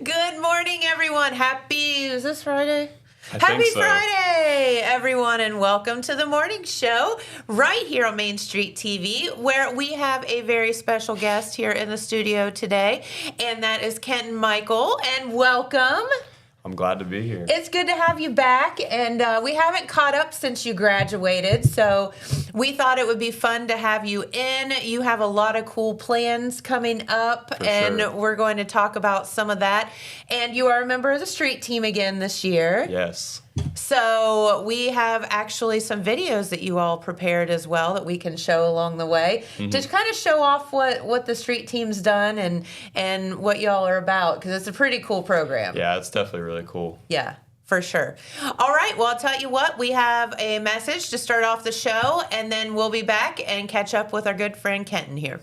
Good morning, everyone. Is this Friday? Happy Friday, everyone, and welcome to the morning show right here on Main Street TV, where we have a very special guest here in the studio today, and that is Kent and Michael, and welcome. I'm glad to be here. It's good to have you back, and we haven't caught up since you graduated, so we thought it would be fun to have you in. You have a lot of cool plans coming up, We're going to talk about some of that. And you are a member of the street team again this year. Yes. So we have actually some videos that you all prepared as well that we can show along the way to kind of show off what the street team's done and what y'all are about, because it's a pretty cool program. Yeah, it's definitely really cool. Yeah, for sure. All right, well, I'll tell you what, we have a message to start off the show, and then we'll be back and catch up with our good friend Kenton here.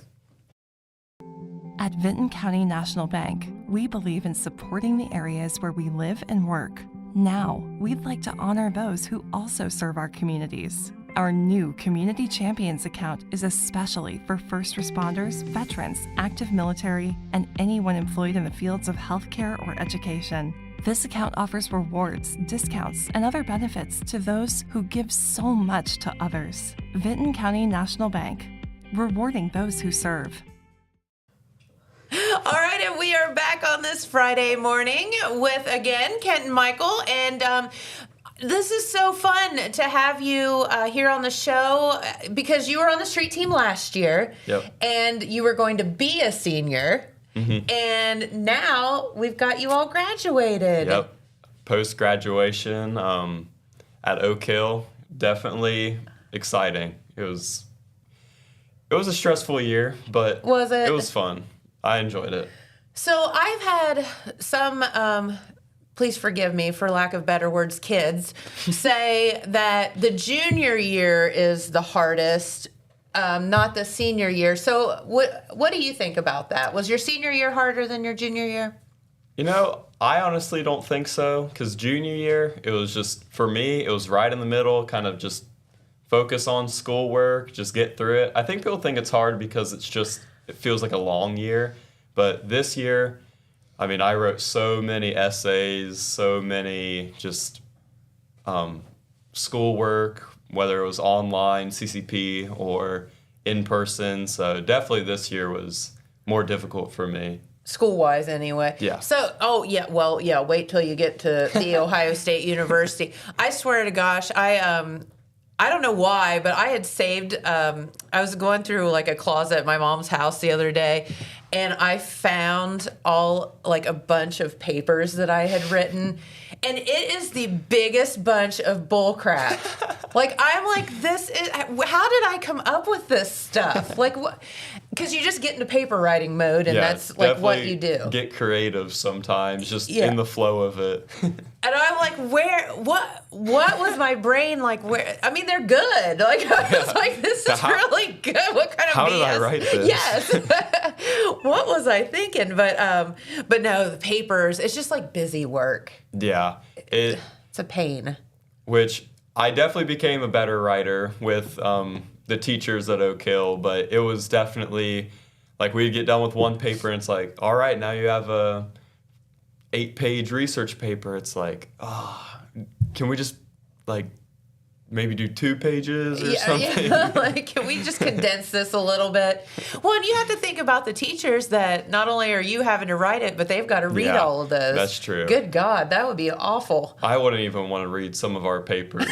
At Vinton County National Bank, we believe in supporting the areas where we live and work. Now, we'd like to honor those who also serve our communities. Our new Community Champions account is especially for first responders, veterans, active military, and anyone employed in the fields of healthcare or education. This account offers rewards, discounts, and other benefits to those who give so much to others. Vinton County National Bank, rewarding those who serve. All right, and we are back on this Friday morning with, again, Kent and Michael, and this is so fun to have you here on the show because you were on the street team last year, and you were going to be a senior, and now we've got you all graduated. Yep, post-graduation at Oak Hill, definitely exciting. It was a stressful year, but was it? It was fun. I enjoyed it. So I've had some, please forgive me for lack of better words, kids, say that the junior year is the hardest, not the senior year. So what do you think about that? Was your senior year harder than your junior year? You know, I honestly don't think so, because junior year, it was just, for me, it was right in the middle, kind of just focus on schoolwork, just get through it. I think people think it's hard because it feels like a long year, but this year, I mean, I wrote so many essays, so many just schoolwork, whether it was online, CCP, or in person, so definitely this year was more difficult for me. School-wise, anyway. Yeah. So, wait till you get to the Ohio State University. I swear to gosh, I don't know why, but I had saved, I was going through like a closet at my mom's house the other day, and I found a bunch of papers that I had written, and it is the biggest bunch of bull crap. I'm like, how did I come up with this stuff? Because you just get into paper writing mode, and that's like what you do. Get creative sometimes, just in the flow of it. And I'm like, what was my brain like? Where? I mean, they're good. I was like, this is really good. What kind of how BS? did I write this? Yes. What was I thinking? But no, the papers. It's just like busy work. Yeah. It's a pain. Which I definitely became a better writer with the teachers at Oak Hill, but it was definitely like we'd get done with one paper and it's like, all right, now you have a 8-page research paper. It's like, can we just maybe do 2 pages or something? Yeah. Can we just condense this a little bit? Well, and you have to think about the teachers that not only are you having to write it, but they've got to read all of those. That's true. Good God, that would be awful. I wouldn't even want to read some of our papers.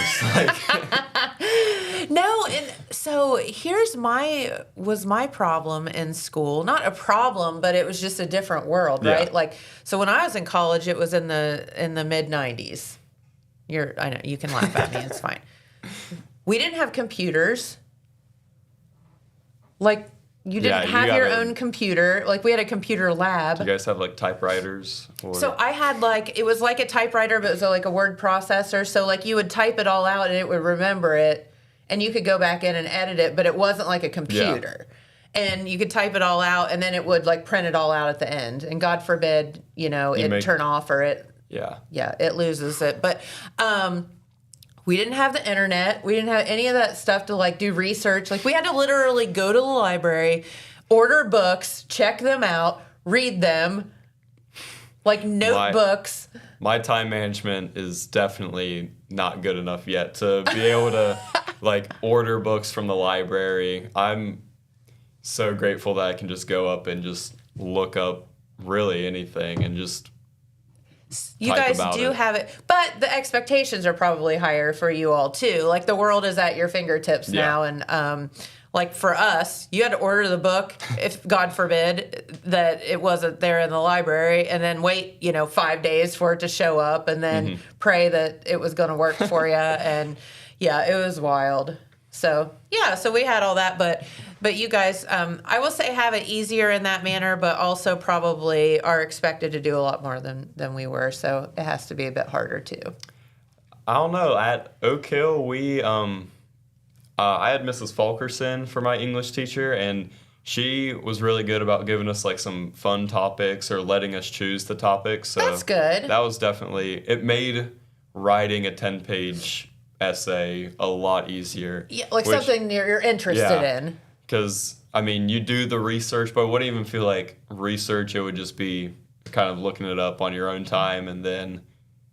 No, and so here's my problem in school. Not a problem, but it was just a different world, right? So when I was in college, it was in the mid-90s. I know, you can laugh at me, it's fine. We didn't have computers. You didn't have your own computer. We had a computer lab. Do you guys have typewriters? So I had it was like a typewriter, but it was like a word processor. So you would type it all out and it would remember it. And you could go back in and edit it, but it wasn't like a computer. Yeah. And you could type it all out, and then it would print it all out at the end. And God forbid, it'd turn off or it it loses it. But we didn't have the internet. We didn't have any of that stuff to do research. We had to literally go to the library, order books, check them out, read them, Like notebooks. My time management is definitely not good enough yet to be able to like order books from the library. I'm so grateful that I can just go up and just look up really anything and just You guys do have it, but the expectations are probably higher for you all too. Like the world is at your fingertips now, and like for us, you had to order the book if God forbid that it wasn't there in the library, and then wait 5 days for it to show up, and then pray that it was going to work for you. And yeah, it was wild. So so we had all that, but you guys, I will say, have it easier in that manner, but also probably are expected to do a lot more than we were. So it has to be a bit harder too. I don't know. At Oak Hill, we I had Mrs. Fulkerson for my English teacher, and she was really good about giving us like some fun topics or letting us choose the topics. So that's good. That was definitely, it made writing a 10-page essay a lot easier. Yeah, like something you're interested in. Because, I mean, you do the research, but it wouldn't even feel like research. It would just be kind of looking it up on your own time, and then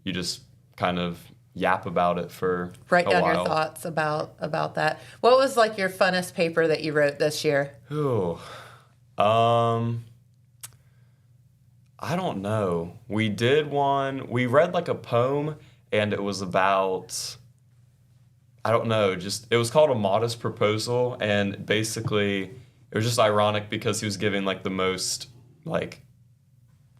you just kind of yap about it for Write down a while. your thoughts about that. What was like your funnest paper that you wrote this year? Ooh. I don't know. We did one. We read like a poem, and it was about, I don't know, it was called A Modest Proposal, and basically it was just ironic because he was giving like the most like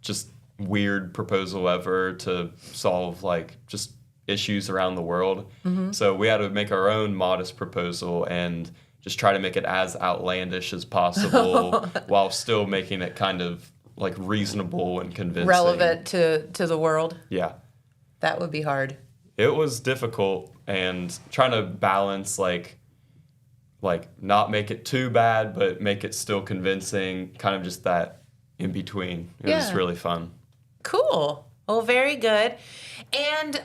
just weird proposal ever to solve like just issues around the world. So we had to make our own modest proposal and just try to make it as outlandish as possible while still making it kind of like reasonable and convincing. Relevant to the world? Yeah. That would be hard. It was difficult, and trying to balance like not make it too bad but make it still convincing, kind of just that in between. It was really fun. Cool. Well, very good. And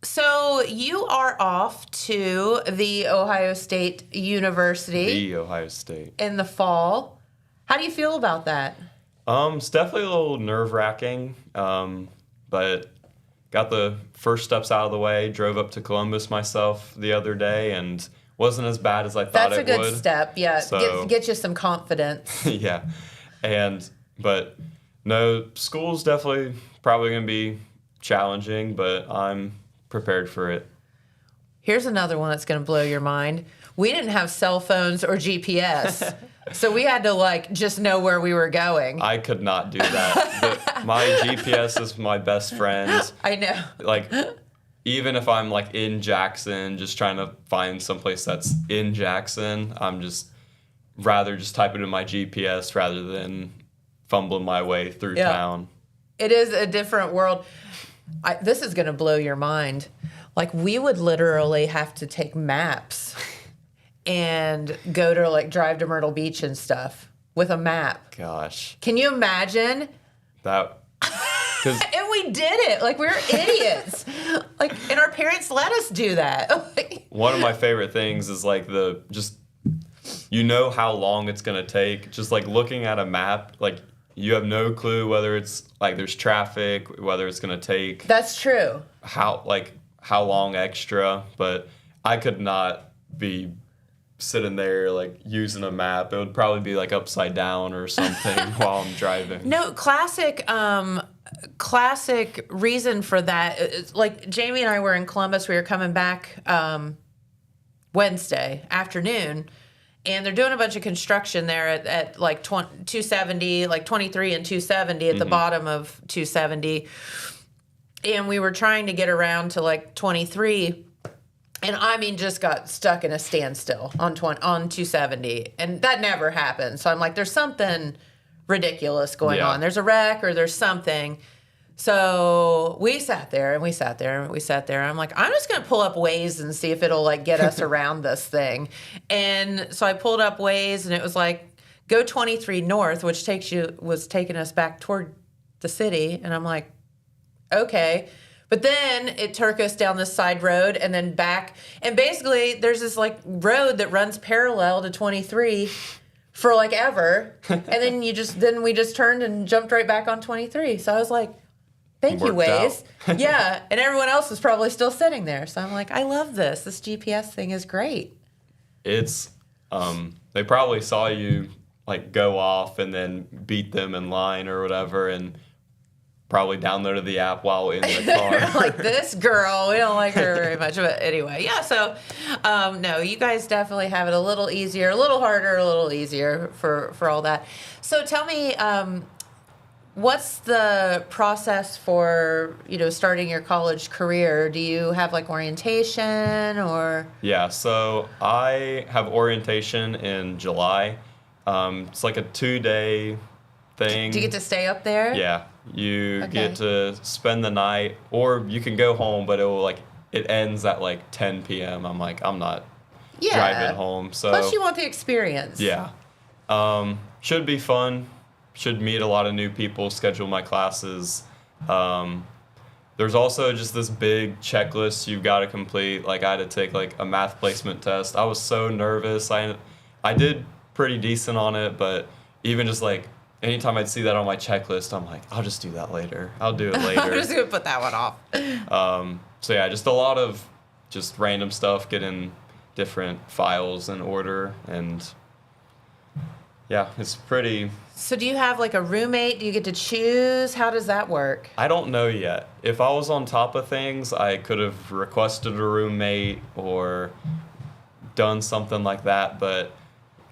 so you are off to the Ohio State University. The Ohio State. In the fall. How do you feel about that? It's definitely a little nerve-wracking, but got the first steps out of the way, drove up to Columbus myself the other day, and wasn't as bad as I thought it would. That's a good step, yeah. So, get you some confidence. Yeah. But no, school's definitely probably going to be challenging, but I'm prepared for it. Here's another one that's going to blow your mind. We didn't have cell phones or GPS, so we had to like just know where we were going. I could not do that. My GPS is my best friend. I know. Like, even if I'm like in Jackson, just trying to find someplace that's in Jackson, I'm rather just type it in my GPS rather than fumbling my way through town. It is a different world. This is going to blow your mind. Like, we would literally have to take maps and go to like drive to Myrtle Beach and stuff with a map. Gosh. Can you imagine? That. And we did it. Like, we were idiots. And our parents let us do that. One of my favorite things is like you know how long it's going to take. Just like looking at a map, like you have no clue whether it's like there's traffic, whether it's going to take. That's true. How long extra, but I could not be sitting there like using a map. It would probably be like upside down or something while I'm driving. No, classic reason for that. It's like Jamie and I were in Columbus. We were coming back Wednesday afternoon, and they're doing a bunch of construction there at like 270, like 23 and 270 at the bottom of 270. And we were trying to get around to like 23, and I mean just got stuck in a standstill on 270, and that never happens. So I'm like, there's something ridiculous going on. There's a wreck or there's something. So we sat there and we sat there and we sat there. I'm like, I'm just going to pull up Waze and see if it'll like get us around this thing. And so I pulled up Waze, and it was like, go 23 north, which was taking us back toward the city. And I'm like, okay. But then it took us down this side road and then back. And basically there's this like road that runs parallel to 23 for like ever. And then we just turned and jumped right back on 23. So I was like, thank you, Worked Waze. out. Yeah. And everyone else is probably still sitting there. So I'm like, I love this. This GPS thing is great. It's, they probably saw you like go off and then beat them in line or whatever, and probably downloaded the app while in the car. Like, this girl, we don't like her very much. But anyway, yeah, so no, you guys definitely have it a little easier, a little harder, a little easier for all that. So tell me, what's the process for, starting your college career? Do you have like orientation or? Yeah, so I have orientation in July. It's like a 2-day thing. Do you get to stay up there? Yeah, you get to spend the night, or you can go home, but it ends at like 10 p.m. I'm like, I'm not driving home. So plus you want the experience. Yeah, should be fun. Should meet a lot of new people. Schedule my classes. There's also just this big checklist you've got to complete. Like, I had to take like a math placement test. I was so nervous. I did pretty decent on it, but even just like anytime I'd see that on my checklist, I'm like, I'll just do that later. I'll do it later. I'm just gonna put that one off. So yeah, just a lot of just random stuff, getting different files in order, and yeah, it's pretty. So do you have like a roommate? Do you get to choose? How does that work? I don't know yet. If I was on top of things, I could have requested a roommate or done something like that, but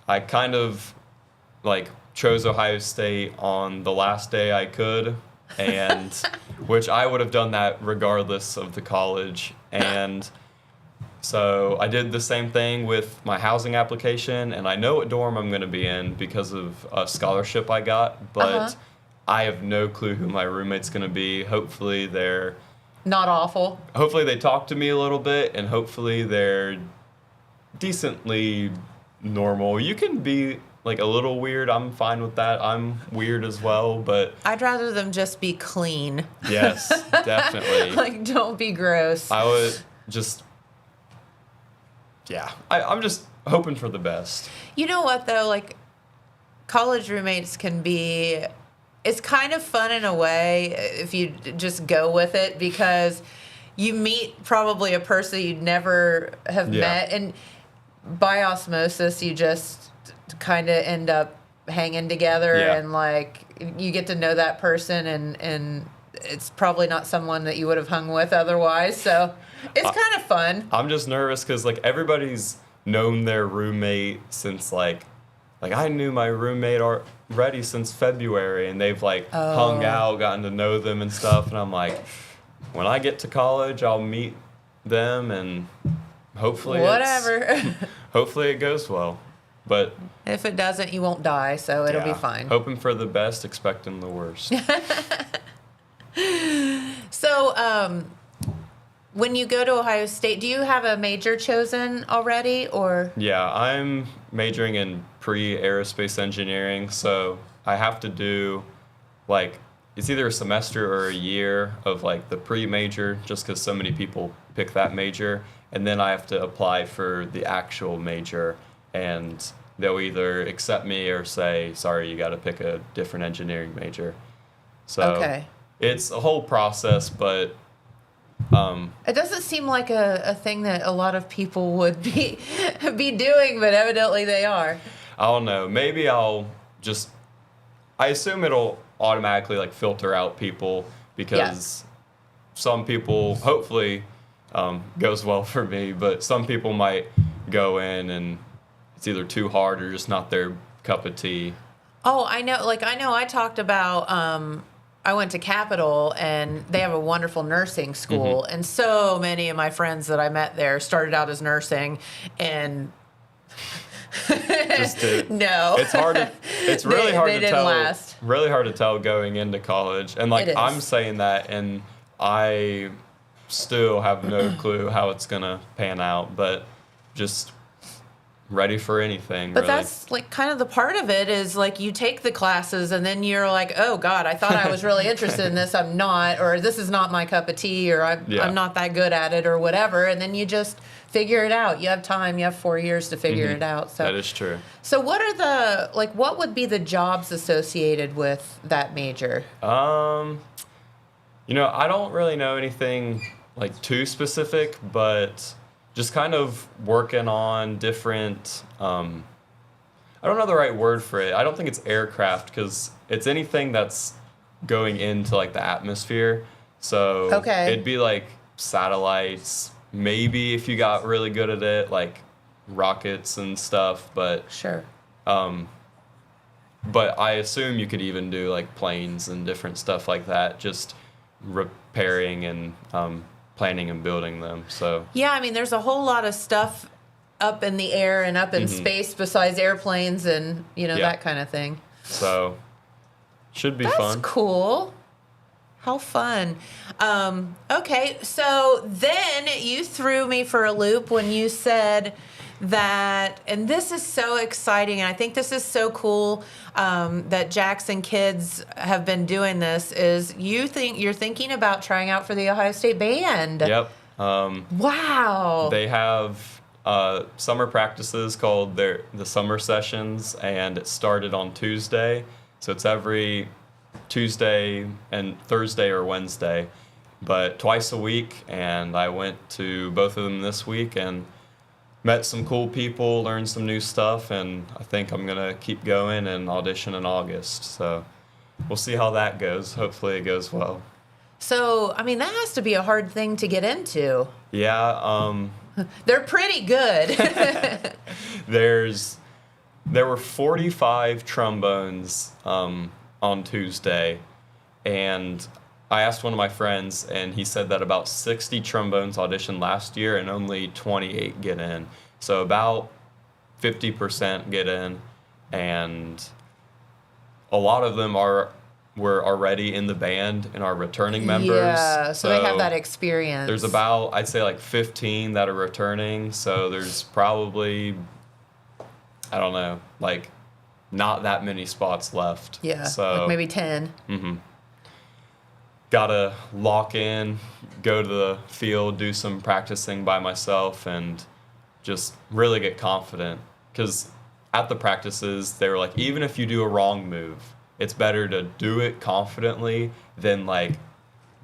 I kind of like chose Ohio State on the last day I could, and which I would have done that regardless of the college. And so I did the same thing with my housing application, and I know what dorm I'm going to be in because of a scholarship I got, but I have no clue who my roommate's going to be. Hopefully they're not awful. Hopefully they talk to me a little bit, and hopefully they're decently normal. You can be like a little weird. I'm fine with that. I'm weird as well, but I'd rather them just be clean. Yes, definitely. Like, don't be gross. I would just, yeah. I'm just hoping for the best. You know what though? Like, college roommates can be. It's kind of fun in a way if you just go with it, because you meet probably a person you'd never have met, and by osmosis, you just kind of end up hanging together, and like you get to know that person, and it's probably not someone that you would have hung with otherwise. So it's kind of fun. I'm just nervous because like everybody's known their roommate since like I knew my roommate already since February, and they've like hung out, gotten to know them and stuff. And I'm like, when I get to college, I'll meet them, and hopefully hopefully it goes well. But if it doesn't, you won't die, so it'll be fine. Hoping for the best, expecting the worst. So, when you go to Ohio State, do you have a major chosen already, or? Yeah, I'm majoring in pre-aerospace engineering, so I have to do, like, it's either a semester or a year of, like, the pre-major, just because so many people pick that major, and then I have to apply for the actual major, and they'll either accept me or say, sorry, you got to pick a different engineering major. So it's a whole process, but it doesn't seem like a thing that a lot of people would be doing, but evidently they are. I don't know. Maybe I assume it'll automatically like filter out people, because some people, hopefully goes well for me, but some people might go in and it's either too hard or just not their cup of tea. Oh, I know. Like, I talked about, I went to Capital, and they have a wonderful nursing school. Mm-hmm. And so many of my friends that I met there started out as nursing, and no. It's hard to, it's really hard they to tell. Last. Really hard to tell going into college. And like, I'm saying that, and I still have no clue how it's going to pan out, but just ready for anything. But really. that's like kind of the part of it is like you take the classes and then you're like, oh God, I thought I was really interested in this. I'm not, or this is not my cup of tea, or I'm not that good at it, or whatever. And then you just figure it out. You have time. You have 4 years to figure it out. So that is true. So what are what would be the jobs associated with that major? I don't really know anything like too specific, but just kind of working on different, I don't know the right word for it. I don't think it's aircraft because it's anything that's going into like the atmosphere. So it'd be like satellites, maybe if you got really good at it, like rockets and stuff, but sure. But I assume you could even do like planes and different stuff like that, just repairing and planning and building them. So yeah, I mean, there's a whole lot of stuff up in the air and up in space besides airplanes and that kind of thing. So should be fun. That's cool. How fun. Okay, so then you threw me for a loop when you said that, and this is so exciting, and I think this is so cool that Jackson kids have been doing this, is you're thinking about trying out for the Ohio State Band. Yep. Wow. They have summer practices called the summer sessions, and it started on Tuesday. So it's every Tuesday and Thursday or Wednesday, but twice a week. And I went to both of them this week and met some cool people, learned some new stuff, and I think I'm going to keep going and audition in August. So we'll see how that goes. Hopefully it goes well. So, I mean, that has to be a hard thing to get into. Yeah. They're pretty good. There were 45 trombones on Tuesday, and I asked one of my friends, and he said that about 60 trombones auditioned last year and only 28 get in. So about 50% get in, and a lot of them were already in the band and are returning members. Yeah, so they have that experience. There's about, I'd say, like 15 that are returning, so there's probably, I don't know, like not that many spots left. Yeah, so like maybe 10. Mm-hmm. Gotta lock in, go to the field, do some practicing by myself, and just really get confident. Because at the practices, they were like, even if you do a wrong move, it's better to do it confidently than like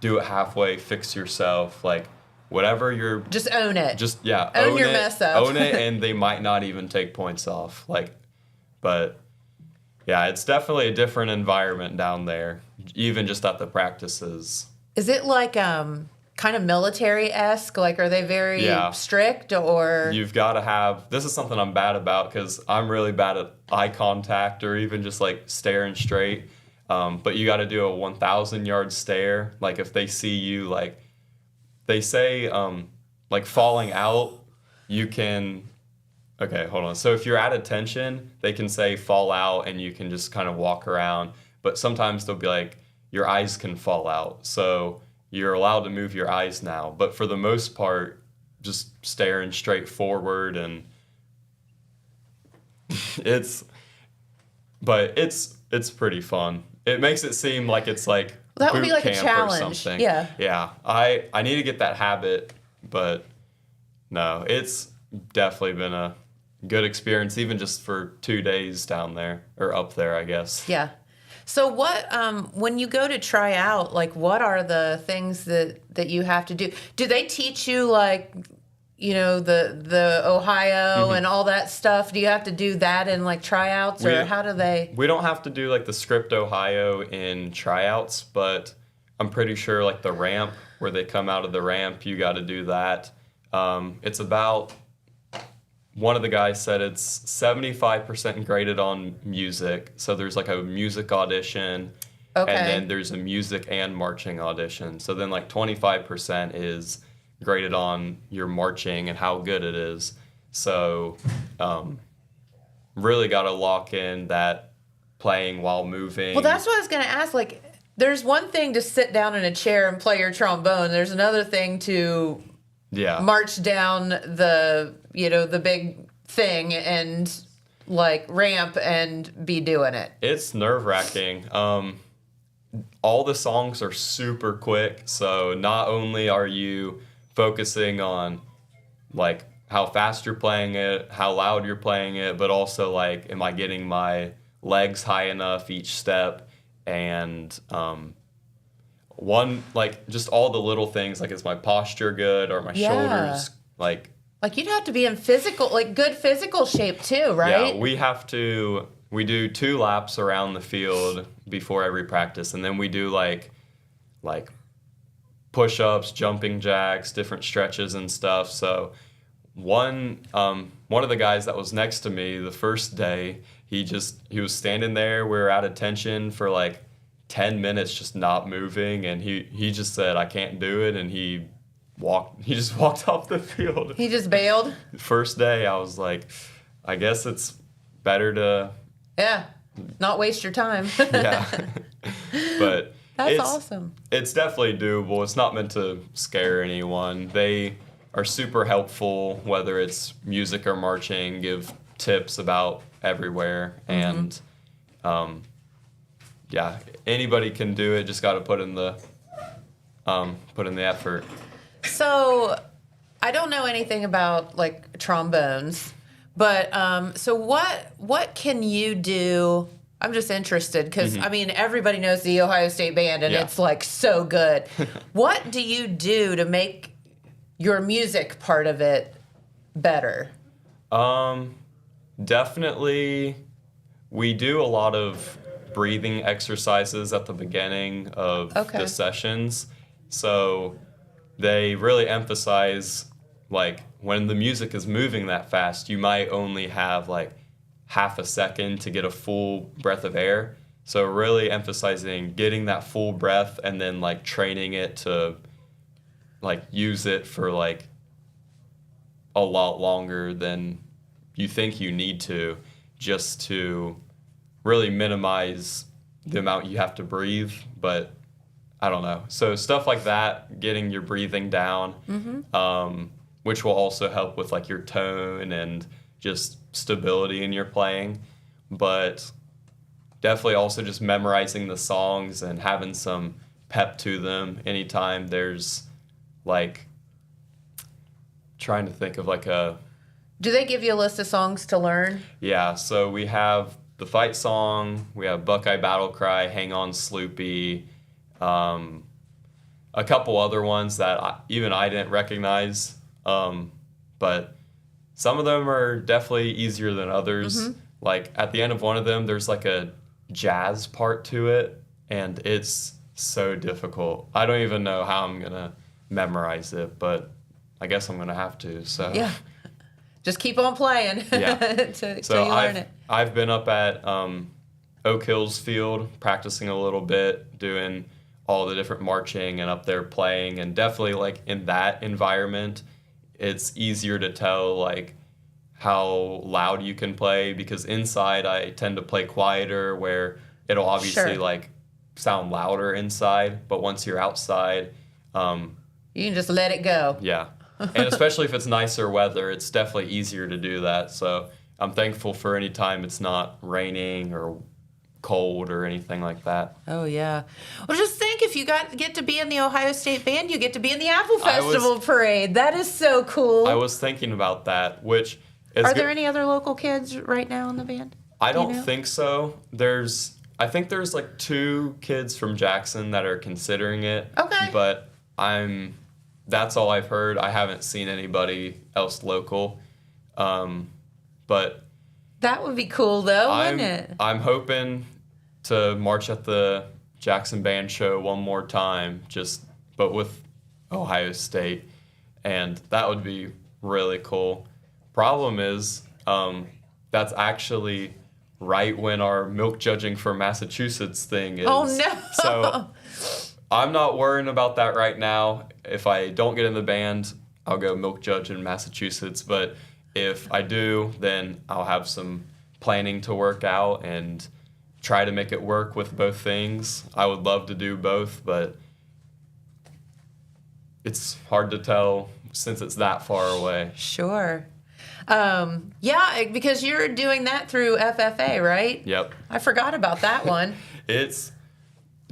do it halfway, fix yourself, like whatever you're. Just own it. Just yeah, own your mess up. Own it, and they might not even take points off. But yeah, it's definitely a different environment down there, even just at the practices. Is it like kind of military-esque? Like, are they very strict, or? You've got to have, this is something I'm bad about because I'm really bad at eye contact or even just like staring straight. But you got to do a 1,000-yard stare. Like if they see you, like they say, like falling out, you can. Okay, hold on. So if you're at attention, they can say fall out and you can just kind of walk around. But sometimes they'll be like, your eyes can fall out. So you're allowed to move your eyes now. But for the most part, just staring straight forward, and it's pretty fun. It makes it seem like it's like that would be like a camp challenge. or something. Yeah. Yeah. I need to get that habit, but no, it's definitely been a good experience, even just for 2 days down there, or up there, I guess. Yeah. So what, when you go to try out, like what are the things that you have to do? Do they teach you like, the Ohio and all that stuff? Do you have to do that in like tryouts, or how do they? We don't have to do like the script Ohio in tryouts, but I'm pretty sure like the ramp, where they come out of the ramp, you got to do that. It's about, one of the guys said it's 75% graded on music. So there's like a music audition, and then there's a music and marching audition. So then like 25% is graded on your marching and how good it is. So really got to lock in that playing while moving. Well, that's what I was going to ask. Like, there's one thing to sit down in a chair and play your trombone. There's another thing to march down the big thing and like ramp and be doing it? It's nerve-wracking. All the songs are super quick, so not only are you focusing on like how fast you're playing it, how loud you're playing it, but also like, am I getting my legs high enough each step? And one, like, just all the little things, like, is my posture good, or my shoulders, like you'd have to be in good physical shape too, right? Yeah, we do 2 laps around the field before every practice, and then we do like push-ups, jumping jacks, different stretches and stuff. So one of the guys that was next to me the first day, he was standing there. We were at attention for like 10 minutes, just not moving, and he just said, I can't do it, and he just walked off the field. He just bailed? First day, I was like, I guess it's better to... Yeah, not waste your time. Yeah. But that's awesome. It's definitely doable. It's not meant to scare anyone. They are super helpful, whether it's music or marching, give tips about everywhere. And yeah, anybody can do it. Just got to put in the effort. So I don't know anything about like trombones, but so what can you do? I'm just interested because I mean everybody knows the Ohio State Band and it's like so good. What do you do to make your music part of it better? Definitely, we do a lot of breathing exercises at the beginning of the sessions. So they really emphasize, like, when the music is moving that fast, you might only have like half a second to get a full breath of air. So really emphasizing getting that full breath and then like training it to like use it for like a lot longer than you think you need to, just to really minimize the amount you have to breathe. But I don't know. So stuff like that, getting your breathing down, which will also help with like your tone and just stability in your playing. But definitely also just memorizing the songs and having some pep to them anytime there's like, trying to think of like a... Do they give you a list of songs to learn? Yeah, so we have the fight song, we have Buckeye Battle Cry, Hang On Sloopy, a couple other ones that I didn't recognize, but some of them are definitely easier than others. Like at the end of one of them, there's like a jazz part to it, and it's so difficult. I don't even know how I'm going to memorize it, but I guess I'm going to have to. So yeah, just keep on playing till you learn it. I've been up at Oak Hills Field practicing a little bit, doing all the different marching and up there playing, and definitely like in that environment, it's easier to tell like how loud you can play, because inside I tend to play quieter, where it'll obviously like sound louder inside, but once you're outside, you can just let it go. Yeah. And especially if it's nicer weather, it's definitely easier to do that. So I'm thankful for any time it's not raining or cold or anything like that. Oh, yeah. Well, just think, if you get to be in the Ohio State Band, you get to be in the Apple Festival Parade. That is so cool. I was thinking about that, which is... Are there any other local kids right now in the band? I don't think so. I think there's like 2 kids from Jackson that are considering it. Okay. But that's all I've heard. I haven't seen anybody else local. But that would be cool, though, wouldn't it? I'm hoping to march at the Jackson Band show one more time, but with Ohio State, and that would be really cool. Problem is, that's actually right when our milk judging for Massachusetts thing is. Oh, no. So I'm not worrying about that right now. If I don't get in the band, I'll go milk judge in Massachusetts. But if I do, then I'll have some planning to work out and try to make it work with both things. I would love to do both, but it's hard to tell since it's that far away. Sure. Yeah, because you're doing that through FFA, right? Yep. I forgot about that one. It's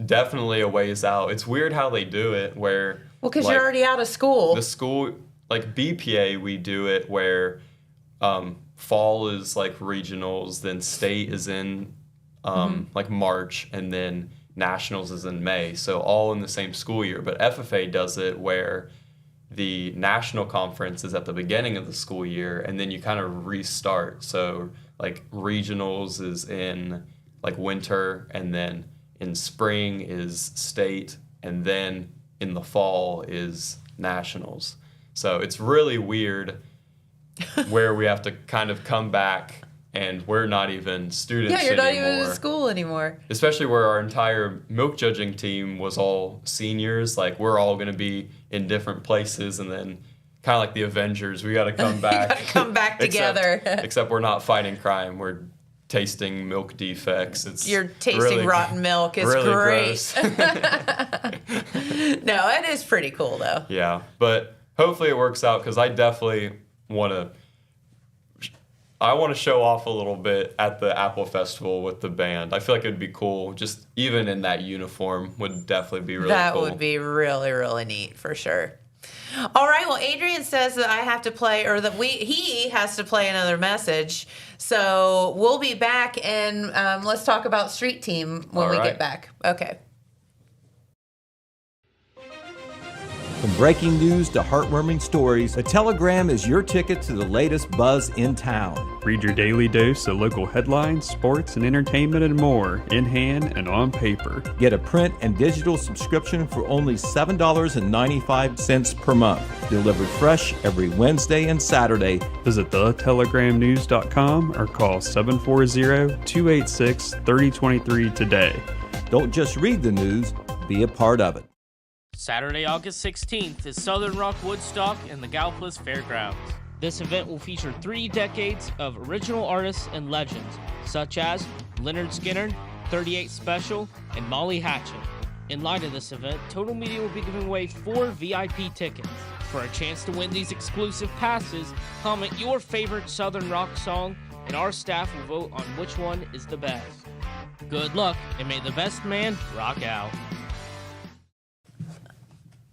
definitely a ways out. It's weird how they do it where... Well, because you're already out of school. The school, like BPA, we do it where fall is like regionals, then state is in like March, and then nationals is in May. So all in the same school year. But FFA does it where the national conference is at the beginning of the school year, and then you kind of restart. So like regionals is in like winter, and then in spring is state, and then in the fall is nationals. So it's really weird where we have to kind of come back and we're not even students anymore. Yeah, you're not even in school anymore. Especially where our entire milk judging team was all seniors. Like, we're all going to be in different places, and then kind of like the Avengers, we got to come back. Gotta come back together. except we're not fighting crime. We're tasting milk defects. You're tasting really, rotten milk. It's really great. Gross. No, it is pretty cool, though. Yeah, but hopefully it works out, because I definitely want to... I want to show off a little bit at the Apple Festival with the band. I feel like it would be cool. Just even in that uniform would definitely be really cool. That would be really, really neat for sure. All right. Well, Adrian says that I have to play, or that he has to play another message. So we'll be back, and let's talk about Street Team when we get back. Okay. From breaking news to heartwarming stories, the Telegram is your ticket to the latest buzz in town. Read your daily dose of local headlines, sports, and entertainment and more, in hand and on paper. Get a print and digital subscription for only $7.95 per month. Delivered fresh every Wednesday and Saturday. Visit thetelegramnews.com or call 740-286-3023 today. Don't just read the news, be a part of it. Saturday, August 16th is Southern Rock Woodstock in the Gallipolis Fairgrounds. This event will feature 3 decades of original artists and legends, such as Leonard Skinner, 38 Special, and Molly Hatchet. In light of this event, Total Media will be giving away 4 VIP tickets. For a chance to win these exclusive passes, comment your favorite Southern Rock song, and our staff will vote on which one is the best. Good luck, and may the best man rock out.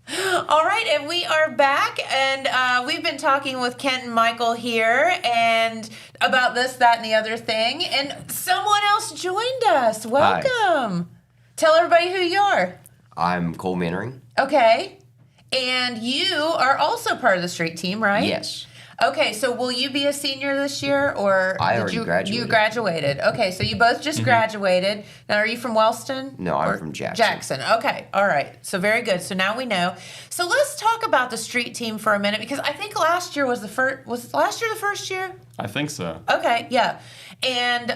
All right, and we are back, and we've been talking with Kent and Michael here, and about this, that, and the other thing, and someone else joined us. Welcome. Hi. Tell everybody who you are. I'm Cole Mannering. Okay, and you are also part of the street team, right? Yes. Okay, so will you be a senior this year, or I already graduated. You graduated. Okay, so you both just graduated. Now, are you from Wellston? No, I'm from Jackson. Jackson. Okay, all right. So very good. So now we know. So let's talk about the street team for a minute, because I think last year was the first. Was last year the first year? I think so. Okay, yeah, and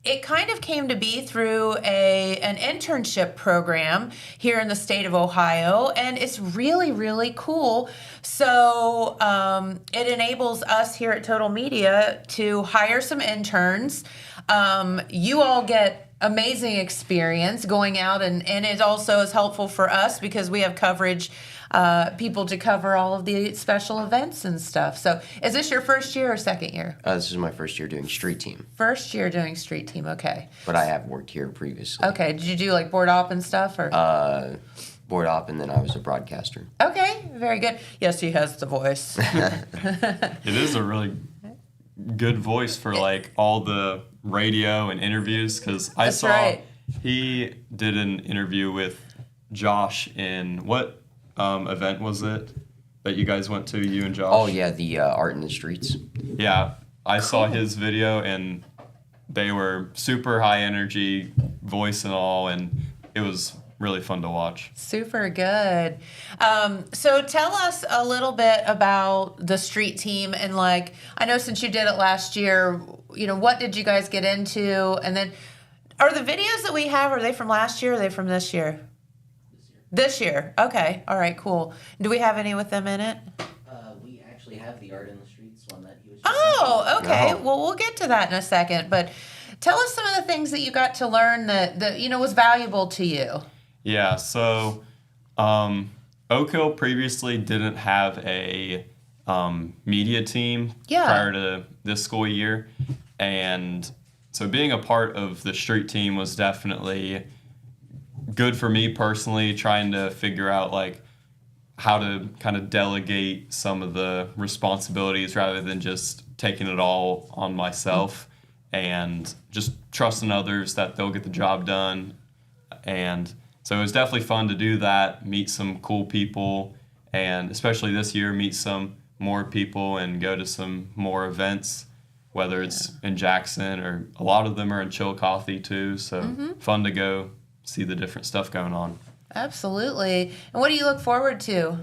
it kind of came to be through an internship program here in the state of Ohio, and it's really, really cool. So it enables us here at Total Media to hire some interns. You all get amazing experience going out, and it also is helpful for us because we have coverage, people to cover all of the special events and stuff. So is this your first year or second year? This is my first year doing street team. First year doing street team, okay. But I have worked here previously. Okay, did you do like board op and stuff, or? Board op, and then I was a broadcaster. Okay, very good. Yes, he has the voice. It is a really good voice for like all the radio and interviews, because I saw he did an interview with Josh in what event was it that you guys went to, you and Josh? Oh yeah, the Art in the Streets. Yeah, I saw his video, and they were super high energy, voice and all, and it was really fun to watch. Super good. So tell us a little bit about the street team, and like, I know since you did it last year, you know, what did you guys get into? And then are the videos that we have, are they from last year or are they from this year? This year. Okay. All right, cool. Do we have any with them in it? We actually have the Art in the Streets one that he was just okay. Oh. Well, we'll get to that in a second, but tell us some of the things that you got to learn that you know was valuable to you. Yeah, so Oak Hill previously didn't have a media team prior to this school year. And so being a part of the street team was definitely good for me personally, trying to figure out like how to kind of delegate some of the responsibilities rather than just taking it all on myself, and just trusting others that they'll get the job done. And so it was definitely fun to do that, meet some cool people, and especially this year, meet some more people and go to some more events, whether it's in Jackson or a lot of them are in Chillicothe too. So fun to go see the different stuff going on. Absolutely. And what do you look forward to?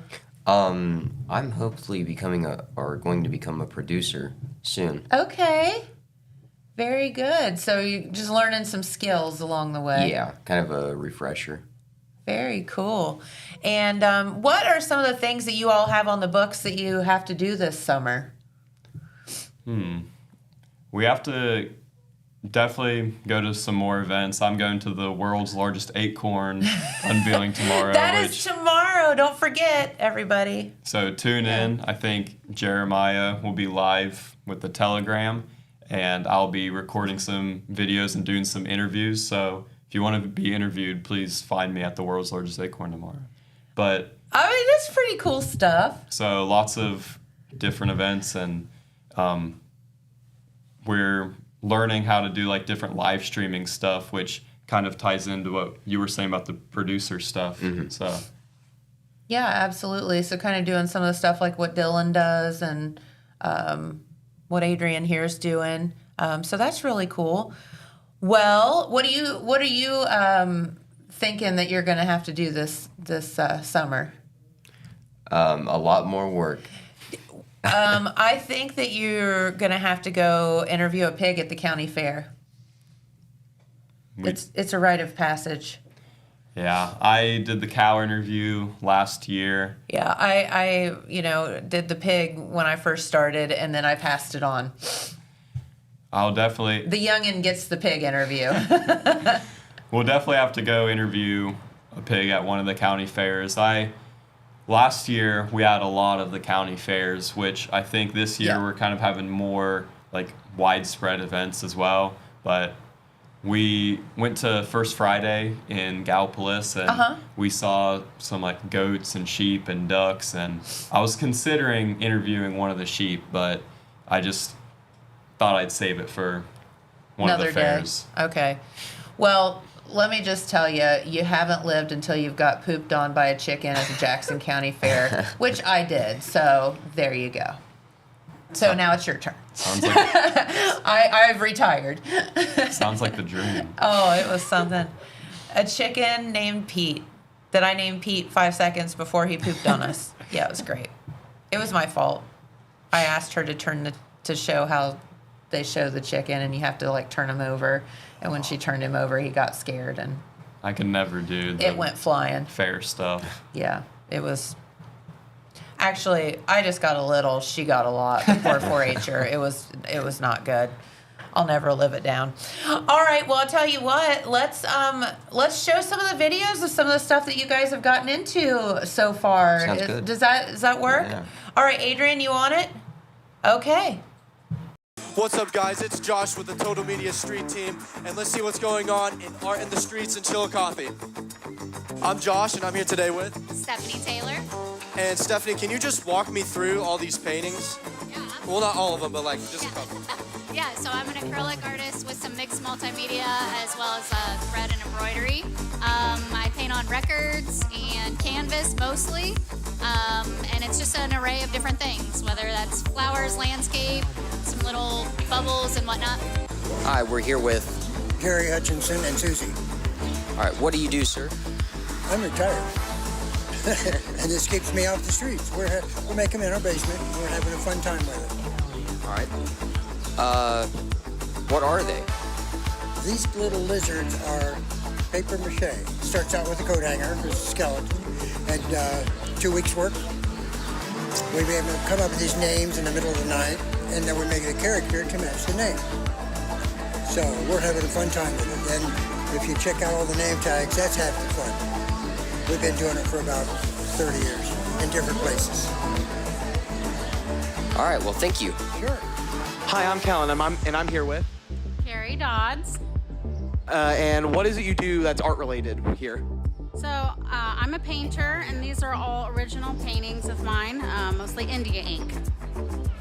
I'm hopefully going to become a producer soon. Okay. Very good. So you just learning some skills along the way. Yeah, kind of a refresher. Very cool. And what are some of the things that you all have on the books that you have to do this summer? We have to definitely go to some more events. I'm going to the world's largest acorn unveiling tomorrow. That is tomorrow. Don't forget, everybody. So tune in. I think Jeremiah will be live with the Telegram, and I'll be recording some videos and doing some interviews. So if you want to be interviewed, please find me at the world's largest acorn tomorrow. But I mean, that's pretty cool stuff. So lots of different events, and we're learning how to do like different live streaming stuff, which kind of ties into what you were saying about the producer stuff. So yeah, absolutely. So kind of doing some of the stuff like what Dylan does and what Adrian here's doing. So that's really cool. Well, what are you thinking that you're going to have to do this summer? A lot more work. I think that you're going to have to go interview a pig at the county fair. It's a rite of passage. Yeah, I did the cow interview last year. Yeah, I did the pig when I first started, and then I passed it on. I'll definitely... The youngin' gets the pig interview. We'll definitely have to go interview a pig at one of the county fairs. Last year, we had a lot of the county fairs, which I think this year we're kind of having more like widespread events as well. But we went to First Friday in Gallipolis, and we saw some like goats and sheep and ducks, and I was considering interviewing one of the sheep, but I just thought I'd save it for one of the fairs. Day. Okay. Well, let me just tell you, you haven't lived until you've got pooped on by a chicken at the Jackson County Fair, which I did. So there you go. So now it's your turn. Sounds like I've retired. Sounds like the dream. Oh, it was something. A chicken named Pete that I named Pete 5 seconds before he pooped on us. Yeah, it was great. It was my fault. I asked her to show how they show the chicken, and you have to like turn him over. And when she turned him over, he got scared, and I could never do it went flying. Fair stuff. Yeah, it was. Actually, I just got a little. She got a lot. The poor 4-H'er. It was not good. I'll never live it down. All right. Well, I'll tell you what. Let's show some of the videos of some of the stuff that you guys have gotten into so far. Sounds good. Does that work? Yeah. All right, Adrian, you on it? Okay. What's up, guys? It's Josh with the Total Media Street Team, and let's see what's going on in Art in the Streets in Chillicothe. I'm Josh, and I'm here today with Stephanie Taylor. And Stephanie, can you just walk me through all these paintings? Yeah. Well, not all of them, but like just a couple. Yeah, so I'm an acrylic artist with some mixed multimedia as well as thread and embroidery. I paint on records and canvas mostly, and it's just an array of different things, whether that's flowers, landscape, some little bubbles and whatnot. Hi, we're here with Gary Hutchinson and Susie. All right, what do you do, sir? I'm retired. And this keeps me off the streets. We make them in our basement. We're having a fun time with it. All right. What are they? These little lizards are paper mache. Starts out with a coat hanger, there's a skeleton, and 2 weeks' work. We come up with these names in the middle of the night, and then we make a character to match the name. So we're having a fun time with it. And if you check out all the name tags, that's half the fun. We've been doing it for about 30 years in different places. All right, well, thank you. Sure. Hi, I'm Callan, and I'm here with. Carrie Dodds. And what is it you do that's art related here? So I'm a painter, and these are all original paintings of mine, mostly India ink.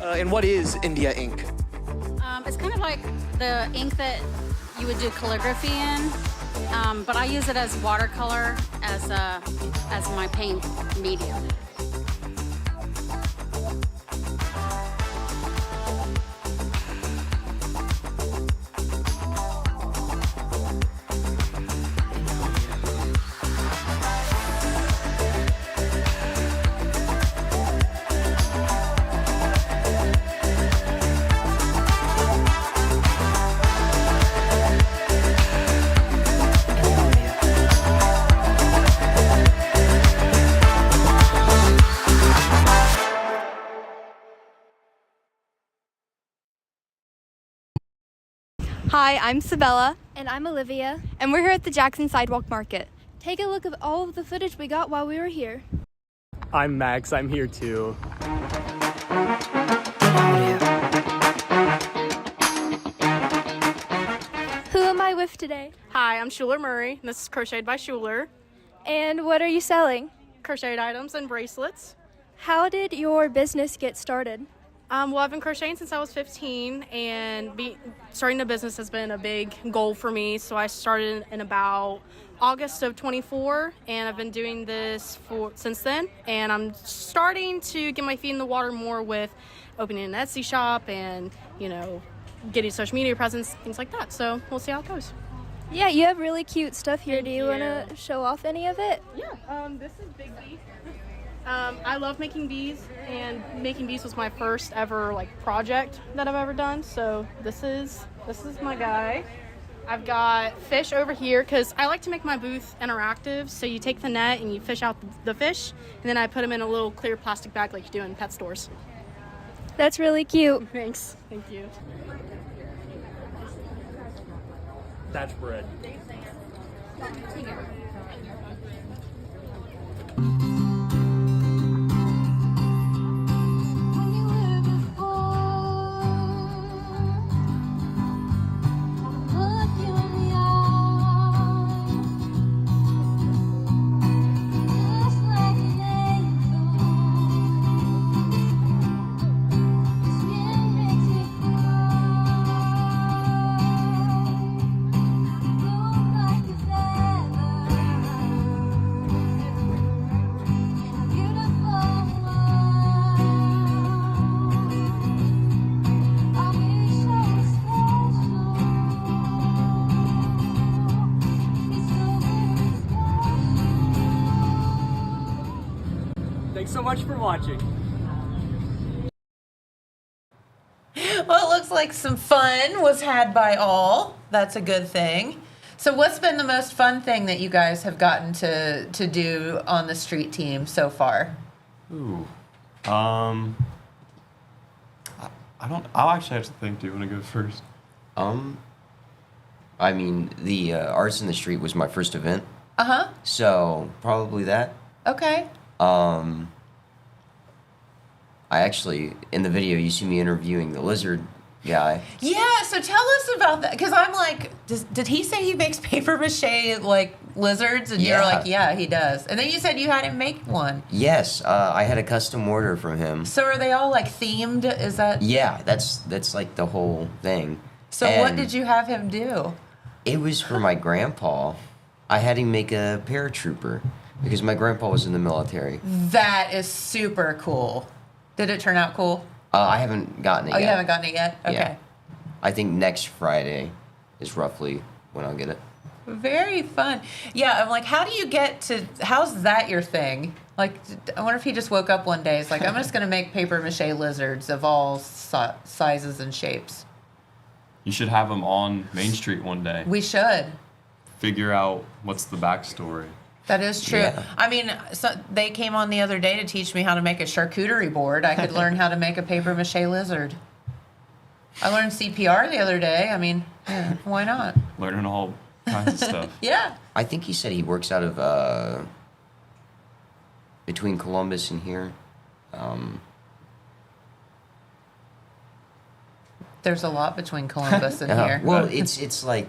And what is India ink? It's kind of like the ink that you would do calligraphy in, but I use it as watercolor as my paint medium. Hi, I'm Sabella. And I'm Olivia. And we're here at the Jackson Sidewalk Market. Take a look at all of the footage we got while we were here. I'm Max. I'm here too. Who am I with today? Hi, I'm Schuler Murray. This is Crocheted by Schuler. And what are you selling? Crocheted items and bracelets. How did your business get started? Well, I've been crocheting since I was 15, and starting a business has been a big goal for me. So I started in about August of 24, and I've been doing this since then. And I'm starting to get my feet in the water more with opening an Etsy shop and, getting social media presence, things like that. So we'll see how it goes. Yeah, you have really cute stuff here. Do you want to show off any of it? Yeah, this is Big B. I love making bees, and making bees was my first ever project that I've ever done. So this is my guy. I've got fish over here because I like to make my booth interactive. So you take the net and you fish out the fish, and then I put them in a little clear plastic bag like you do in pet stores. That's really cute. Thanks. Thank you. That's bread. Thanks so much for watching. Well, it looks like some fun was had by all. That's a good thing. So what's been the most fun thing that you guys have gotten to do on the street team so far? Ooh. I don't. I'll actually have to think. Do you want to go first? I mean, the Arts in the Street was my first event. Uh-huh. So probably that. Okay. I actually, in the video, you see me interviewing the lizard guy. Yeah, so tell us about that. Because I'm like, did he say he makes paper mache, lizards? And you're like, yeah, he does. And then you said you had him make one. Yes, I had a custom order from him. So are they all, themed? Is that? Yeah, that's the whole thing. So what did you have him do? It was for my grandpa. I had him make a paratrooper because my grandpa was in the military. That is super cool. Did it turn out cool? I haven't gotten it yet. Oh, you haven't gotten it yet? Okay. Yeah. I think next Friday is roughly when I'll get it. Very fun. Yeah, I'm like, how's that your thing? I wonder if he just woke up one day. It's like, I'm just going to make paper mache lizards of all sizes and shapes. You should have them on Main Street one day. We should. Figure out what's the backstory. That is true. Yeah. I mean, they came on the other day to teach me how to make a charcuterie board. I could learn how to make a paper mache lizard. I learned CPR the other day. I mean, yeah, why not? Learning all kinds of stuff. Yeah. I think he said he works out of between Columbus and here. There's a lot between Columbus and here. Well, it's like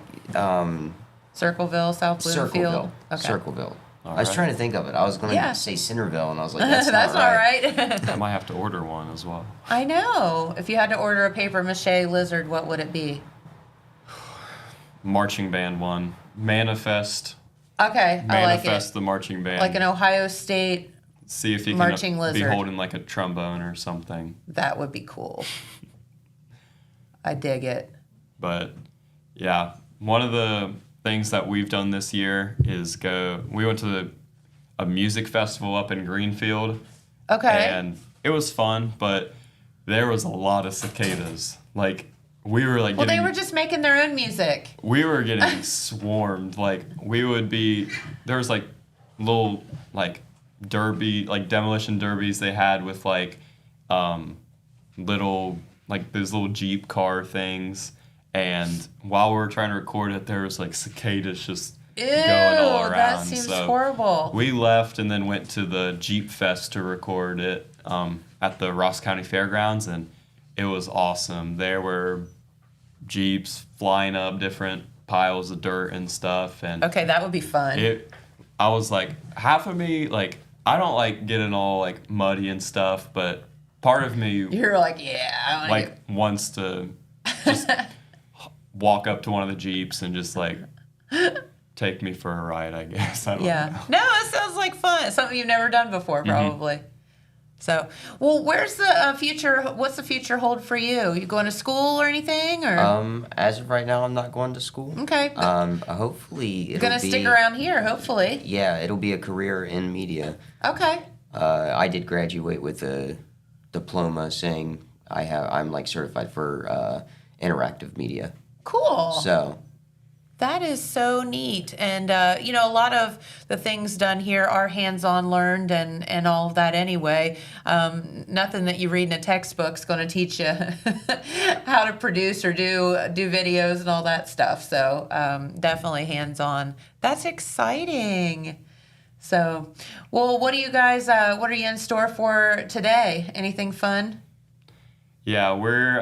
Circleville, South Bloomfield. Circleville. All I was right. trying to think of it. I was going to Yeah. say Centerville, and I was like, that's, That's not all right. right. I might have to order one as well. I know. If you had to order a paper mache lizard, what would it be? Marching band one. Manifest. Okay, I like Manifest it. the marching band. Like an Ohio State See if you marching can lizard. be holding like a trombone or something. That would be cool. I dig it. But yeah, one of the things that we've done this year is we went to a music festival up in Greenfield. Okay. And it was fun, but there was a lot of cicadas. Like we were like Well, they were just making their own music. we were getting swarmed. Like there was like little like demolition derbies they had with like little like those little Jeep car things, and while we were trying to record it, there was like cicadas just Ew, going all around. that seems horrible. We left and then went to the Jeep Fest to record it at the Ross County Fairgrounds, and it was awesome. There were Jeeps flying up different piles of dirt and stuff, and Okay, that would be fun. I was like, half of me, like, I don't like getting all like muddy and stuff, but part of me You're like, yeah, I want to like wants to just walk up to one of the Jeeps and just like take me for a ride, I guess. I don't know. No, it sounds like fun. Something you've never done before, probably. So, well, where's the future? What's the future hold for you? You going to school or anything? Or As of right now, I'm not going to school. Okay. Hopefully, you're it'll gonna be, stick around here, hopefully. Yeah, it'll be a career in media. Okay. I did graduate with a diploma saying I'm like certified for interactive media. Cool. So That is so neat. And, a lot of the things done here are hands-on learned and all of that anyway. Nothing that you read in a textbook is going to teach you how to produce or do videos and all that stuff. So definitely hands-on. That's exciting. So, well, what are you in store for today? Anything fun? Yeah, we're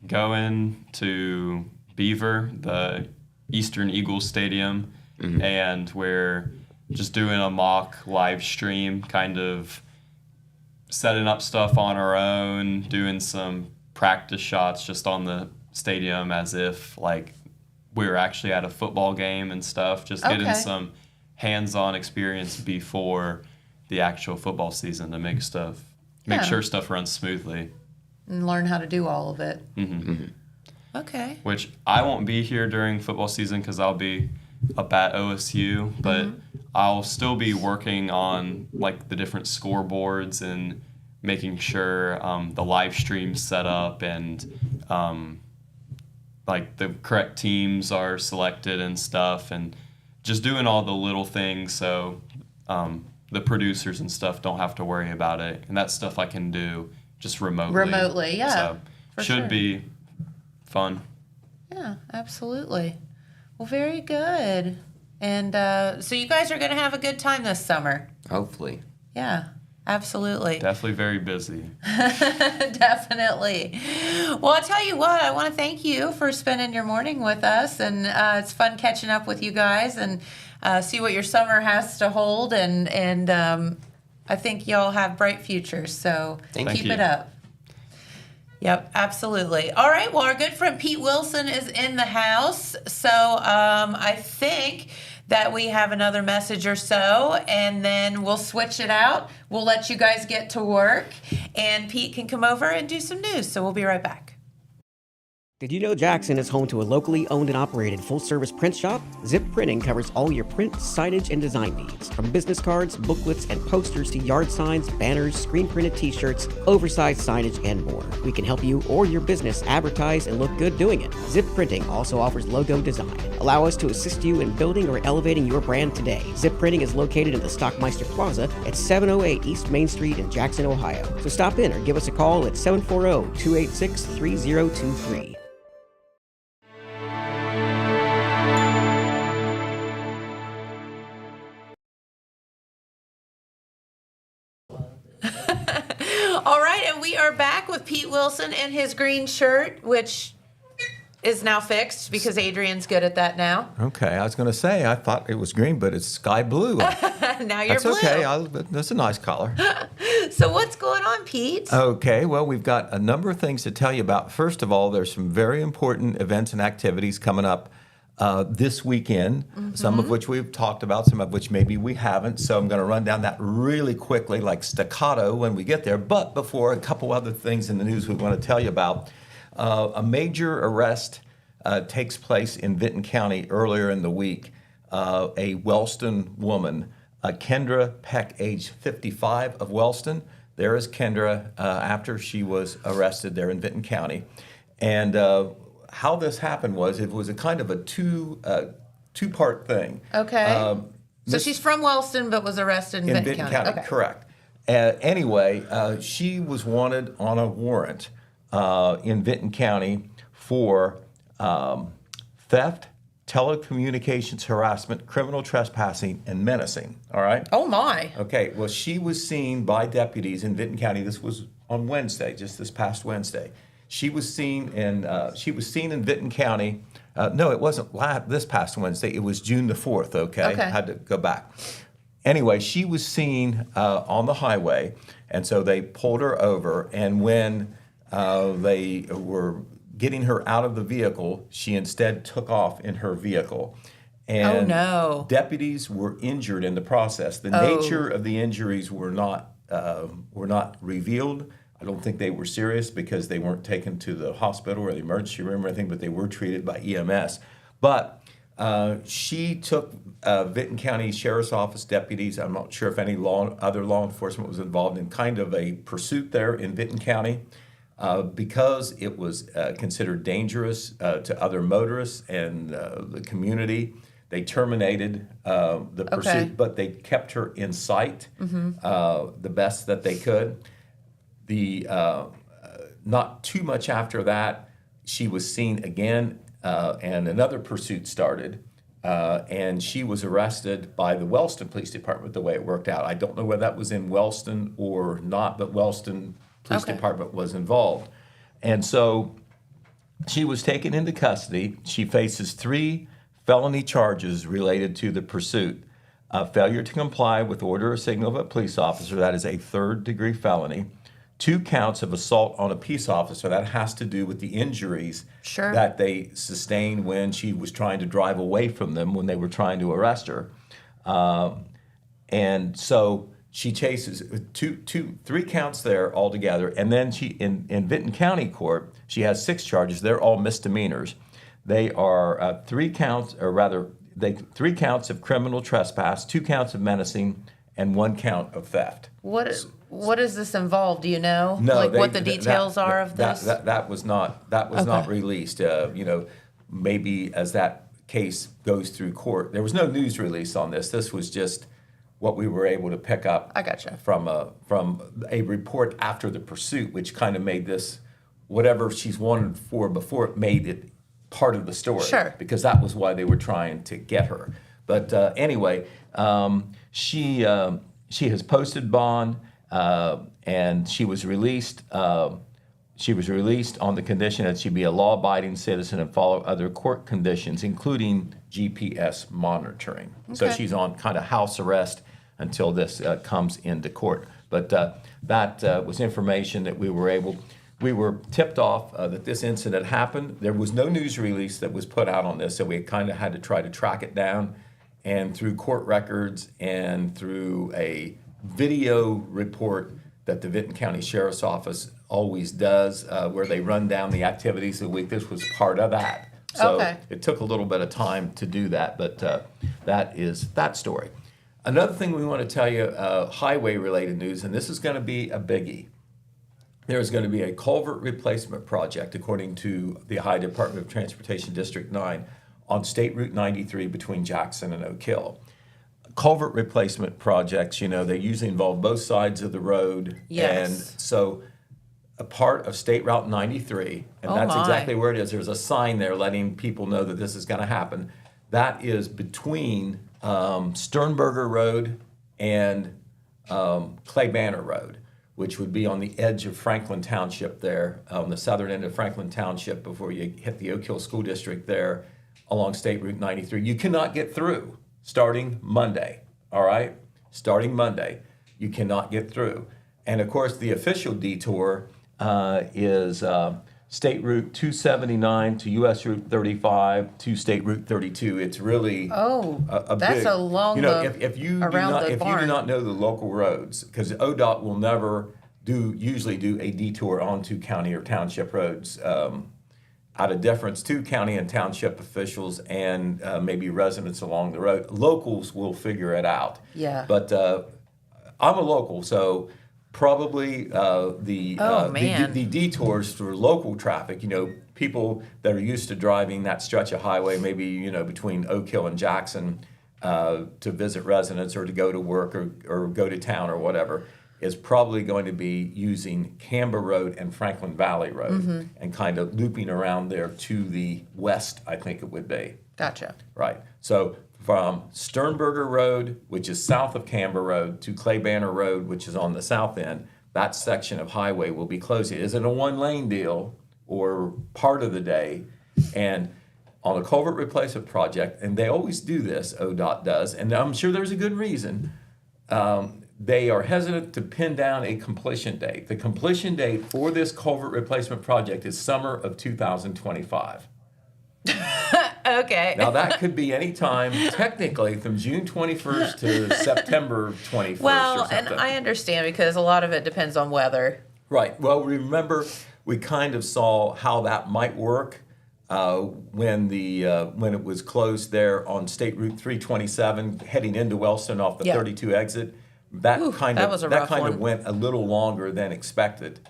going to Beaver, the Eastern Eagles Stadium, and we're just doing a mock live stream, kind of setting up stuff on our own, doing some practice shots just on the stadium as if like we were actually at a football game and stuff, just getting some hands-on experience before the actual football season to make sure stuff runs smoothly. And learn how to do all of it. Mm-hmm. Okay. Which I won't be here during football season because I'll be up at OSU, but I'll still be working on like the different scoreboards and making sure the live stream's set up and like the correct teams are selected and stuff, and just doing all the little things so the producers and stuff don't have to worry about it, and that stuff I can do just remotely. Yeah. So should be fun. Yeah, absolutely. Well, very good. And so you guys are going to have a good time this summer. hopefully. Yeah, absolutely. Definitely very busy. Definitely. Well, I'll tell you what, I want to thank you for spending your morning with us. And it's fun catching up with you guys and see what your summer has to hold. And I think y'all have bright futures. So keep it up. Yep, absolutely. All right, well, our good friend Pete Wilson is in the house. So I think that we have another message or so, and then we'll switch it out. We'll let you guys get to work, and Pete can come over and do some news. So we'll be right back. Did you know Jackson is home to a locally owned and operated full-service print shop? Zip Printing covers all your print, signage, and design needs. From business cards, booklets, and posters to yard signs, banners, screen-printed t-shirts, oversized signage, and more. We can help you or your business advertise and look good doing it. Zip Printing also offers logo design. Allow us to assist you in building or elevating your brand today. Zip Printing is located in the Stockmeister Plaza at 708 East Main Street in Jackson, Ohio. So stop in or give us a call at 740-286-3023. All right, and we are back with Pete Wilson and his green shirt, which is now fixed because Adrian's good at that now. Okay, I was going to say, I thought it was green, but it's sky blue. Now you're That's blue. okay. That's a nice color. So what's going on, Pete? Okay, well, we've got a number of things to tell you about. First of all, there's some very important events and activities coming up this weekend, some of which we've talked about, some of which maybe we haven't. So I'm going to run down that really quickly, like staccato when we get there. But before, a couple other things in the news we want to tell you about. A major arrest takes place in Vinton County earlier in the week. A Wellston woman, Kendra Peck, age 55 of Wellston. There is Kendra after she was arrested there in Vinton County. And how this happened was it was a kind of a two-part thing. Okay. So she's from Wellston but was arrested in Vinton County. Okay. Correct. Anyway, she was wanted on a warrant in Vinton County for theft, telecommunications harassment, criminal trespassing, and menacing. All right? Oh, my. Okay. Well, she was seen by deputies in Vinton County. This was on Wednesday, just this past Wednesday. She was seen in Vinton County. No, it wasn't this past Wednesday. It was June the 4th, okay? Had to go back. Anyway, she was seen on the highway, and so they pulled her over, and when they were getting her out of the vehicle, she instead took off in her vehicle. And oh, no. Deputies were injured in the process. The nature of the injuries were not revealed. I don't think they were serious because they weren't taken to the hospital or the emergency room or anything, but they were treated by EMS. But she took Vinton County Sheriff's Office deputies. I'm not sure if any other law enforcement was involved in kind of a pursuit there in Vinton County. Because it was considered dangerous to other motorists and the community, they terminated the pursuit, but they kept her in sight the best that they could. Not too much after that, she was seen again, and another pursuit started, and she was arrested by the Wellston Police Department. The way it worked out, I don't know whether that was in Wellston or not, but Wellston Police Department was involved. And so she was taken into custody. She faces 3 felony charges related to the pursuit. Failure to comply with order or signal of a police officer, that is a 3rd-degree felony. 2 counts of assault on a peace officer, that has to do with the injuries that they sustained when she was trying to drive away from them when they were trying to arrest her. And so she chases 3 counts there altogether, and then she in Vinton County Court she has 6 charges. They're all misdemeanors. They are 3 counts, or rather, 3 counts of criminal trespass, 2 counts of menacing, and 1 count of theft. What does this involve? Do you know? No, like what the details are of this? That was not released. Maybe as that case goes through court, there was no news release on this. This was just what we were able to pick up. I gotcha. From a report after the pursuit, which kind of made this whatever she's wanted for before, it made it part of the story. Sure. Because that was why they were trying to get her. But anyway, she has posted bond, and she was released. She was released on the condition that she be a law-abiding citizen and follow other court conditions, including GPS monitoring. So she's on kind of house arrest until this comes into court. But that was information that we were tipped off that this incident happened. There was no news release that was put out on this, so we kind of had to try to track it down. And through court records and through a video report that the Vinton County Sheriff's Office always does, where they run down the activities of the week, this was part of that. So it took a little bit of time to do that, but that is that story. Another thing we want to tell you, highway-related news, and this is going to be a biggie. There's going to be a culvert replacement project, according to the Ohio Department of Transportation District 9, on State Route 93 between Jackson and Oak Hill. Culvert replacement projects, they usually involve both sides of the road. Yes. And so a part of State Route 93, and that's exactly where it is. There's a sign there letting people know that this is going to happen. That is between Sternberger Road and Clay Banner Road. which would be on the edge of Franklin Township there, on the southern end of Franklin Township before you hit the Oak Hill School District there along State Route 93. You cannot get through starting Monday, all right? Starting Monday, you cannot get through. And of course, the official detour is State Route 279 to US Route 35 to State Route 32. It's really that's big, a long if you do not know the local roads, because ODOT will never usually do a detour onto county or township roads out of deference to county and township officials and maybe residents along the road. Locals will figure it out. Yeah. But I'm a local, so probably the detours for local traffic, people that are used to driving that stretch of highway, maybe, between Oak Hill and Jackson to visit residents or to go to work or go to town or whatever, is probably going to be using Canberra Road and Franklin Valley Road and kind of looping around there to the west, I think it would be. Gotcha. Right. So from Sternberger Road, which is south of Canberra Road, to Clay Banner Road, which is on the south end, that section of highway will be closed. It isn't a one-lane deal or part of the day. And on a culvert replacement project, and they always do this, ODOT does, and I'm sure there's a good reason, they are hesitant to pin down a completion date. The completion date for this culvert replacement project is summer of 2025. Okay. Now, that could be any time, technically, from June 21st to September 21st Well, or something. and I understand because a lot of it depends on weather. Right. Well, remember, we kind of saw how that might work when it was closed there on State Route 327, heading into Wellston off the 32 exit. That kind of went a little longer than expected,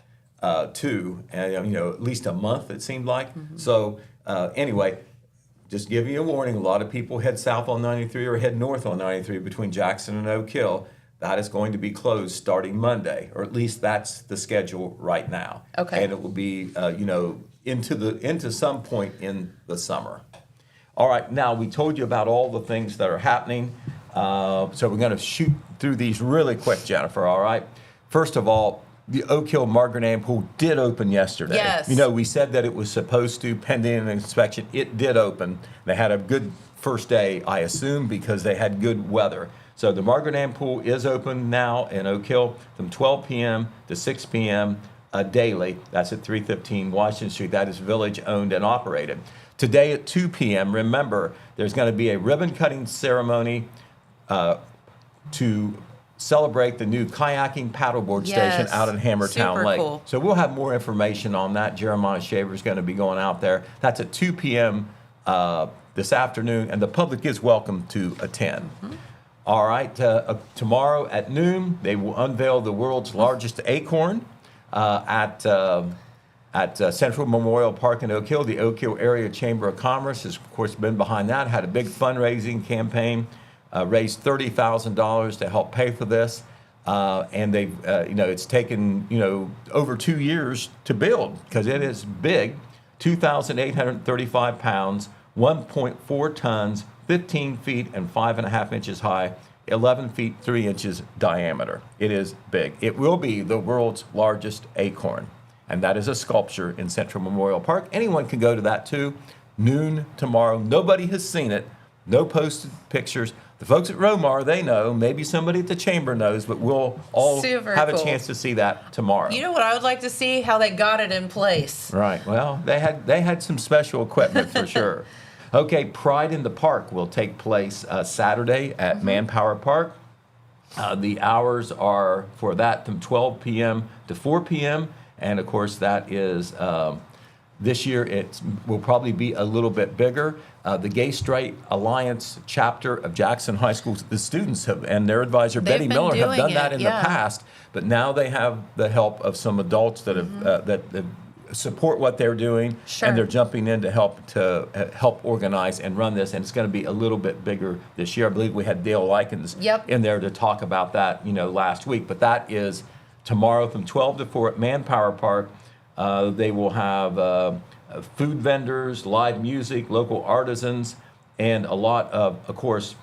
too, and at least a month it seemed like. So anyway, just giving you a warning: a lot of people head south on 93 or head north on 93 between Jackson and Oak Hill. That is going to be closed starting Monday, or at least that's the schedule right now. Okay. And it will be into some point in the summer. All right. Now we told you about all the things that are happening. So we're going to shoot through these really quick, Jennifer, all right? First of all, the Oak Hill Margaret Ann Pool did open yesterday. Yes. We said that it was supposed to, pending an inspection. It did open. They had a good first day, I assume, because they had good weather. So the Margaret Ann Pool is open now in Oak Hill from 12 p.m. to 6 p.m. Daily. That's at 315 Washington Street. That is village-owned and operated. Today at 2 p.m., remember, there's going to be a ribbon-cutting ceremony to celebrate the new kayaking paddleboard station out in Hammertown Lake. Cool. So we'll have more information on that. Jeremiah Shaver is going to be going out there. That's at 2 p.m. This afternoon, and the public is welcome to attend. All right, tomorrow at noon, they will unveil the world's largest acorn at Central Memorial Park in Oak Hill. The Oak Hill Area Chamber of Commerce has, of course, been behind that, had a big fundraising campaign. Raised $30,000 to help pay for this, and they've, it's taken, over 2 years to build because it is big, 2,835 pounds, 1.4 tons, 15 feet and 5.5 inches high, 11 feet 3 inches diameter. It is big. It will be the world's largest acorn, and that is a sculpture in Central Memorial Park. Anyone can go to that too. Noon tomorrow. Nobody has seen it. No posted pictures. The folks at Romar, they know. Maybe somebody at the chamber knows, but we'll all have a chance to see that tomorrow. You know what I would like to see? How they got it in place. Right. Well, they had some special equipment for sure. Okay, Pride in the Park will take place Saturday at Manpower Park. The hours are for that from 12 p.m. to 4 p.m. And of course, that is this year. It will probably be a little bit bigger. The Gay Straight Alliance chapter of Jackson High School, the students have, and their advisor Betty Miller have done that in the past, but now they have the help of some adults that have that support what they're doing, and they're jumping in to help organize and run this, and it's going to be a little bit bigger this year. I believe we had Dale Likens in there to talk about that, last week, but that is tomorrow from 12 to 4 at Manpower Park. They will have food vendors, live music, local artisans, and a lot of course,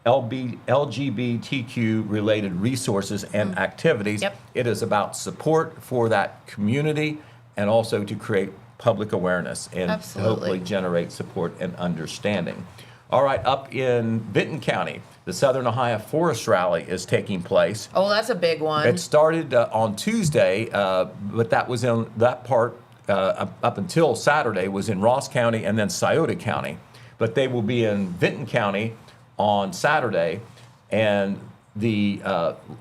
LGBTQ-related resources and activities. Yep. It is about support for that community and also to create public awareness and Absolutely. hopefully generate support and understanding. All right, up in Vinton County, the Southern Ohio Forest Rally is taking place. Oh, that's a big one. It started on Tuesday, but that was in that part up until Saturday was in Ross County and then Scioto County. But they will be in Vinton County on Saturday, and the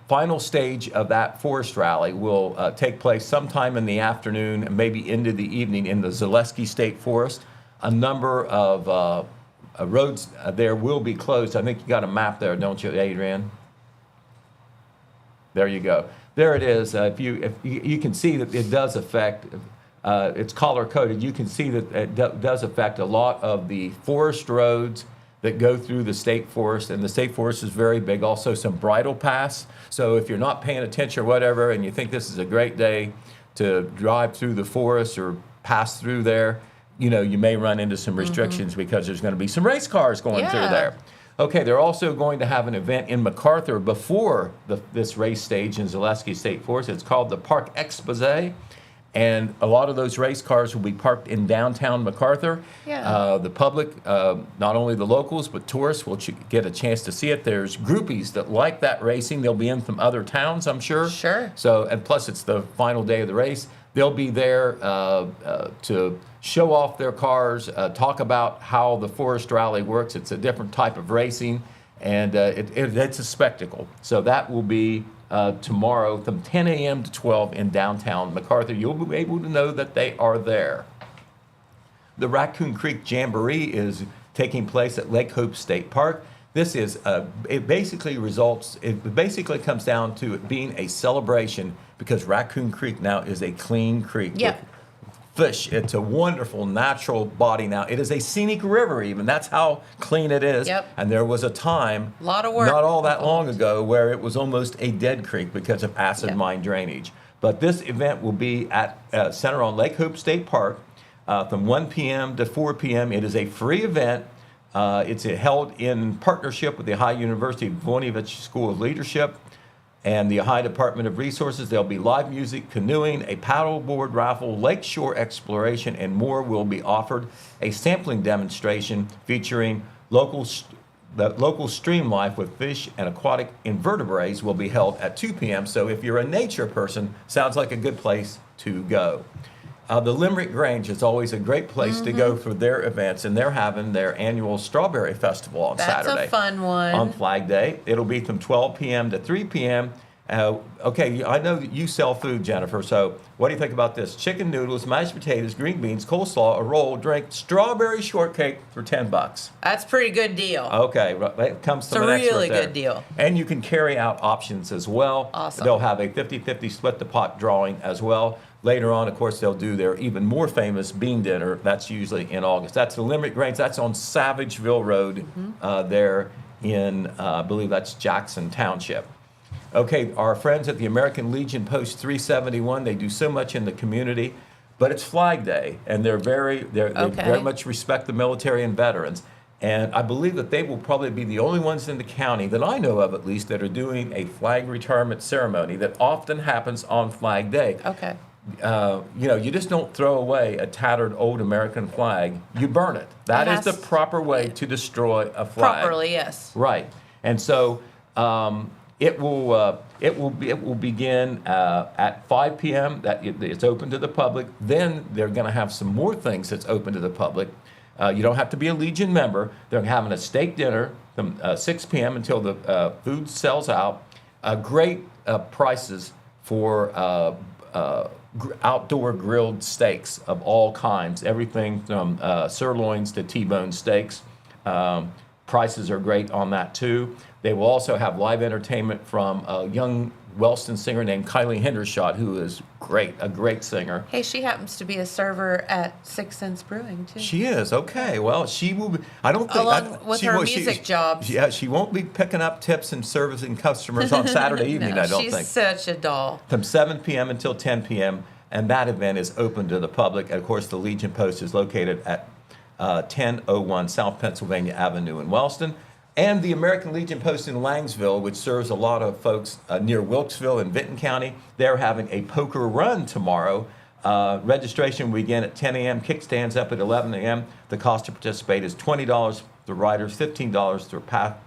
final stage of that forest rally will take place sometime in the afternoon, maybe into the evening in the Zaleski State Forest. A number of roads there will be closed. I think you got a map there, don't you, Adrian? There you go. There it is. If you can see that it does affect, it's color coded. You can see that it does affect a lot of the forest roads that go through the state forest, and the state forest is very big. Also some bridle paths. So if you're not paying attention or whatever, and you think this is a great day to drive through the forest or pass through there, you know, you may run into some restrictions because there's going to be some race cars going through there. Okay, they're also going to have an event in MacArthur before this race stage in Zaleski State Forest. It's called the Park Exposé, and a lot of those race cars will be parked in downtown MacArthur. Yeah. The public, not only the locals, but tourists will get a chance to see it. There's groupies that like that racing. They'll be in from other towns, I'm sure. Sure. So, and plus it's the final day of the race. They'll be there to show off their cars, talk about how the Forest Rally works. It's a different type of racing, and it's a spectacle. So that will be tomorrow from 10 a.m. to 12 in downtown MacArthur. You'll be able to know that they are there. The Raccoon Creek Jamboree is taking place at Lake Hope State Park. This is, it basically comes down to it being a celebration because Raccoon Creek now is a clean creek. Yeah. With fish. It's a wonderful natural body now. It is a scenic river even. That's how clean it is. Yep. And there was a time, a lot of work, not all that long ago, where it was almost a dead creek because of acid mine drainage. But this event will be at Center on Lake Hope State Park from 1 p.m. to 4 p.m. It is a free event. It's held in partnership with the Ohio University Voinovich School of Leadership and the Ohio Department of Resources. There'll be live music, canoeing, a paddleboard raffle, lakeshore exploration, and more will be offered. A sampling demonstration featuring local stream life with fish and aquatic invertebrates will be held at 2 p.m. So if you're a nature person, sounds like a good place to go. The Limerick Grange is always a great place to go for their events, and they're having their annual Strawberry Festival on Saturday. That's a fun one. On Flag Day. It'll be from 12 p.m. to 3 p.m. Okay, I know that you sell food, Jennifer, so what do you think about this? Chicken noodles, mashed potatoes, green beans, coleslaw, a roll, drink, strawberry shortcake for $10. That's a pretty good deal. Okay, that comes from an expert really there. good deal. And you can carry out options as well. Awesome. They'll have a 50-50 split the pot drawing as well. Later on, of course, they'll do their even more famous bean dinner. That's usually in August. That's the Limerick Grange. That's on Savageville Road there in, I believe that's Jackson Township. Okay, our friends at the American Legion Post 371, they do so much in the community, but it's Flag Day, and they very much respect the military and veterans. And I believe that they will probably be the only ones in the county that I know of, at least, that are doing a flag retirement ceremony that often happens on Flag Day. Okay. You just don't throw away a tattered old American flag. You burn it. That is the proper way to destroy a flag. Properly, yes. Right. And so it will begin at 5 p.m. It's open to the public. Then they're going to have some more things that's open to the public. You don't have to be a Legion member. They're having a steak dinner from 6 p.m. until the food sells out. Great prices for outdoor grilled steaks of all kinds, everything from sirloins to T-bone steaks. Prices are great on that too. They will also have live entertainment from a young Wellston singer named Kylie Hendershot, who is great, a great singer. Hey, she happens to be a server at Six Sense Brewing too. She is, okay. Well, she will be, I don't think... Along with her music jobs. Yeah, she won't be picking up tips and servicing customers on Saturday evening, No, I don't think. she's such a doll. From 7 p.m. until 10 p.m., and that event is open to the public. And of course, the Legion Post is located at 1001 South Pennsylvania Avenue in Wellston. And the American Legion Post in Langsville, which serves a lot of folks near Wilkesville in Vinton County, they're having a poker run tomorrow. Registration will begin at 10 a.m. Kickstands up at 11 a.m. The cost to participate is $20 for riders, $15 for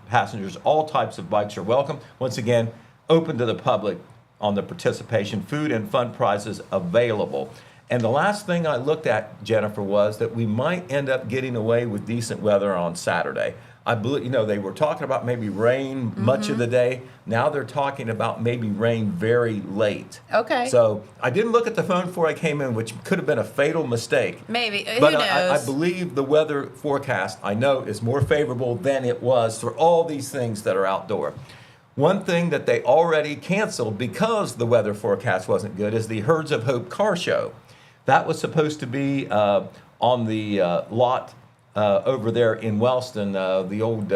passengers. All types of bikes are welcome. Once again, open to the public on the participation. Food and fun prizes available. And the last thing I looked at, Jennifer, was that we might end up getting away with decent weather on Saturday. I believe, they were talking about maybe rain much of the day. Now they're talking about maybe rain very late. Okay. So I didn't look at the phone before I came in, which could have been a fatal mistake. Maybe. But Who knows? I believe the weather forecast, I know, is more favorable than it was for all these things that are outdoor. One thing that they already canceled because the weather forecast wasn't good is the Herds of Hope car show. That was supposed to be on the lot over there in Wellston, the old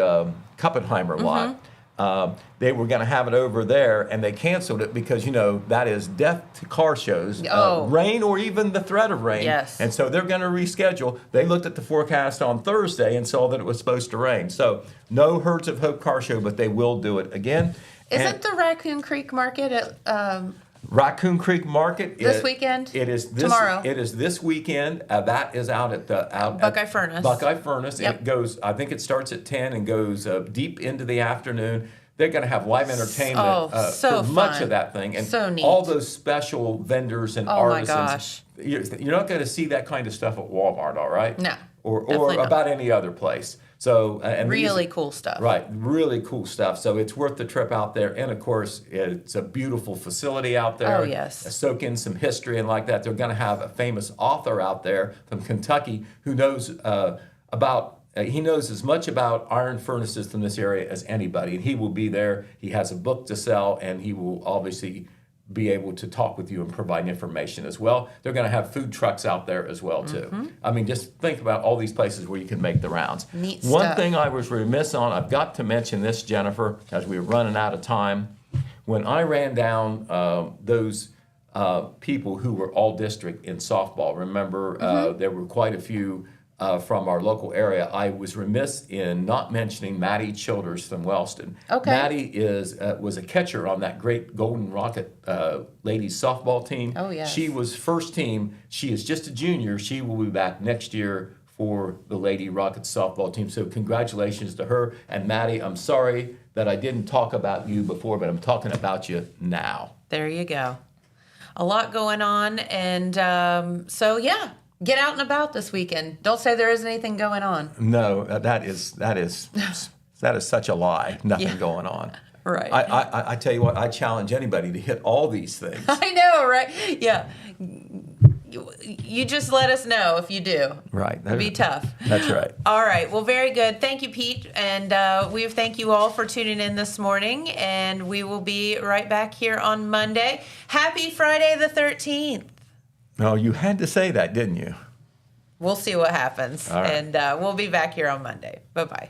Kuppenheimer lot. They were going to have it over there, and they canceled it because, that is death to car shows, rain or even the threat of rain. Yes. And so they're going to reschedule. They looked at the forecast on Thursday and saw that it was supposed to rain. So no Herds of Hope car show, but they will do it again. Isn't the Raccoon Creek Market at Raccoon Creek Market this weekend? It is tomorrow. It is this weekend. That is out at Buckeye Furnace. Buckeye Furnace. Yep. It goes. I think it starts at 10 and goes deep into the afternoon. They're going to have live entertainment so for much fun. of that thing, and so neat. all those special vendors and artisans. Oh my gosh! You're not going to see that kind of stuff at Walmart, all right? No. Or about any other place. So and really cool stuff. Right, really cool stuff. So it's worth the trip out there. And of course, it's a beautiful facility out there. Oh, yes. Soak in some history and like that. They're going to have a famous author out there from Kentucky who knows he knows as much about iron furnaces from this area as anybody. And he will be there. He has a book to sell, and he will obviously be able to talk with you and provide information as well. They're going to have food trucks out there as well, too. I mean, just think about all these places where you can make the rounds. Neat One stuff. thing I was remiss on, I've got to mention this, Jennifer, as we were running out of time. When I ran down those people who were all district in softball, remember there were quite a few from our local area. I was remiss in not mentioning Maddie Childers from Wellston. Okay. Maddie was a catcher on that great Golden Rocket ladies softball team. Oh, yes. She was first team. She is just a junior. She will be back next year for the Lady Rockets softball team. So congratulations to her. And Maddie, I'm sorry that I didn't talk about you before, but I'm talking about you now. There you go. A lot going on. And so, yeah, get out and about this weekend. Don't say there isn't anything going on. No, that is such a lie. Nothing going on. Right. I tell you what, I challenge anybody to hit all these things. I know, right? Yeah. You just let us know if you do. Right. It'd be tough. That's right. All right. Well, very good. Thank you, Pete. And we thank you all for tuning in this morning. And we will be right back here on Monday. Happy Friday the 13th. Oh, you had to say that, didn't you? We'll see what happens. All right. And we'll be back here on Monday. Bye-bye.